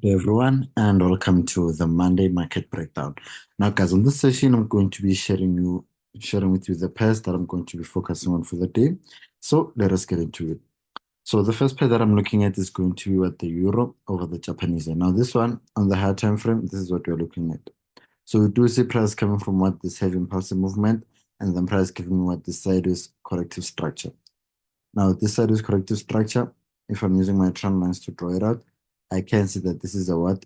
Hey everyone, and welcome to the Monday market breakdown. Now, guys, on this session, I'm going to be sharing with you the pairs that I'm going to be focusing on for the day. So let us get into it. So the first pair that I'm looking at is going to be what the euro over the Japanese yen. Now, this one on the higher time frame, this is what we're looking at. So we do see price coming from what this heavy impulsive movement, and then price giving me what this sideways corrective structure. Now, this sideways corrective structure, if I'm using my trend lines to draw it out, I can see that this is a what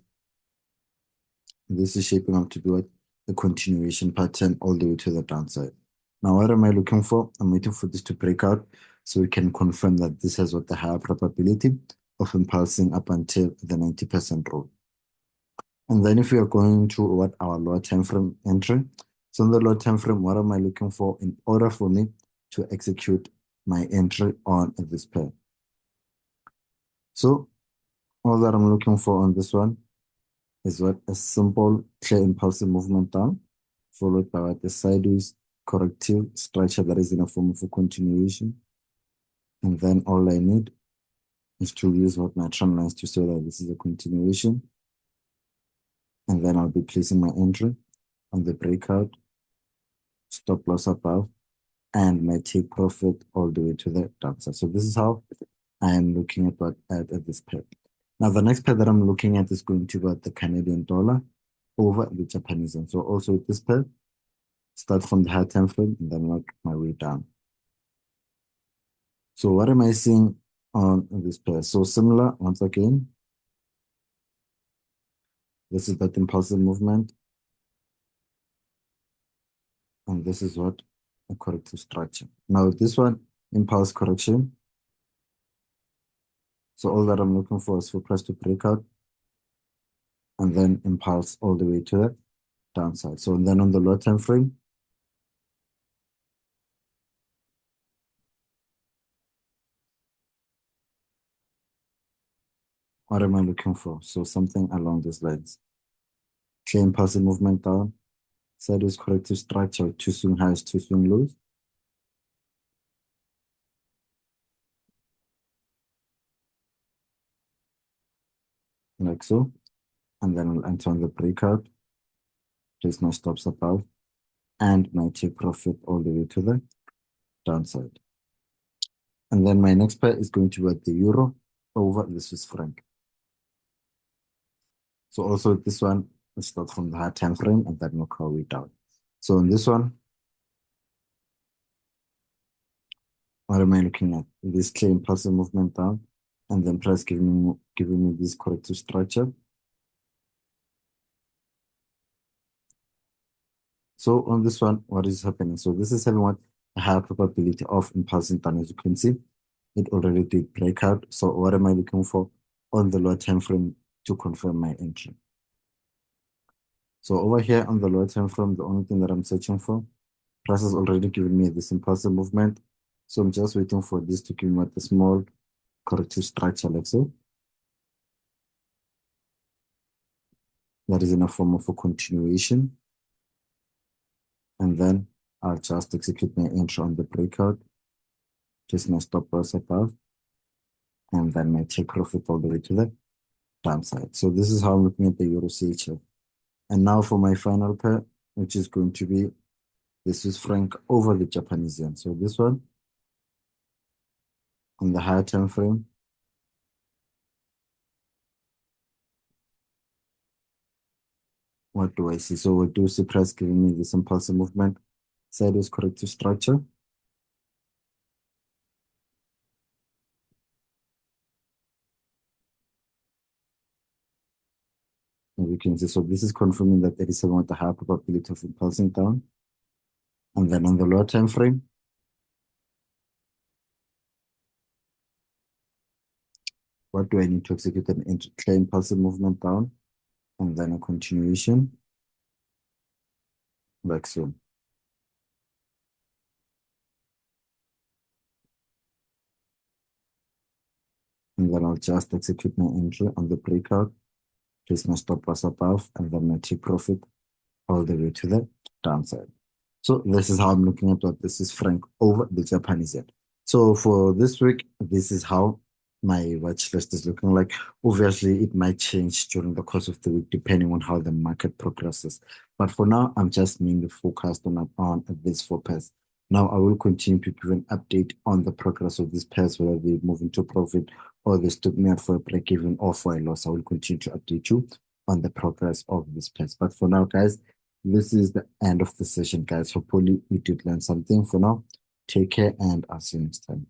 this is shaping up to be what a continuation pattern all the way to the downside. Now, what am I looking for? I'm waiting for this to break out so we can confirm that this has what the higher probability of impulsing up until the 90% rule. And then if we are going to what our lower time frame entry, so in the lower time frame, what am I looking for in order for me to execute my entry on this pair? So all that I'm looking for on this one is what a simple clear impulsive movement down, followed by what the sideways corrective structure that is in a form of a continuation. And then all I need is to use what my trend lines to show that this is a continuation. And then I'll be placing my entry on the breakout, stop loss above, and my take profit all the way to the downside. So this is how I am looking at at this pair. Now the next pair that I'm looking at is going to be the Canadian dollar over the Japanese yen. So also with this pair, start from the high time frame and then work my way down. So what am I seeing on this pair? So similar, once again, this is that impulsive movement, and this is what a corrective structure. Now this one, impulse correction. So all that I'm looking for is for price to break out and then impulse all the way to the downside. So and then on the low time frame, what am I looking for? So something along these lines. Clear impulsive movement down, sideways corrective structure, two swing highs, two swing lows. Like so. And then I'll enter on the breakout, place my stops above, and my take profit all the way to the downside. And then my next pair is going to be the euro over the Swiss franc. So also this one, let's start from the high time frame and then work our way down. So in this one, what am I looking at? This clear impulsive movement down, and then price giving me this corrective structure. So on this one, what is happening? So this is having what a higher probability of impulsing down. As you can see, it already did break out. So what am I looking for on the lower time frame to confirm my entry? So over here on the lower time frame, the only thing that I'm searching for, price has already given me this impulsive movement. So I'm just waiting for this to give me a small corrective structure like so. That is in a form of a continuation. And then I'll just execute my entry on the breakout, place my stop loss above, and then my take profit all the way to the downside. So this is how I'm looking at the Euro CHF. And now for my final pair, which is going to be the Swiss franc over the Japanese yen. So this one on the higher time frame, what do I see? So we do see price giving me this impulsive movement, sideways corrective structure. And you can see, so this is confirming that there is somewhat a higher probability of impulsing down. And then on the lower time frame, what do I need to execute an clear impulsive movement down? And then a continuation, like so. And then I'll just execute my entry on the breakout, place my stop loss above, and then my take profit all the way to the downside. So this is how I'm looking at what this is franc over the Japanese yen. So for this week, this is how my watch list is looking like. Obviously, it might change during the course of the week depending on how the market progresses. But for now, I'm just mainly focused on these four pairs. Now, I will continue to give an update on the progress of these pairs, whether they move into profit or they stop me out for a break even or for a loss. I will continue to update you on the progress of these pairs. But for now, guys, this is the end of the session, guys. Hopefully, you did learn something. For now, take care and I'll see you next time.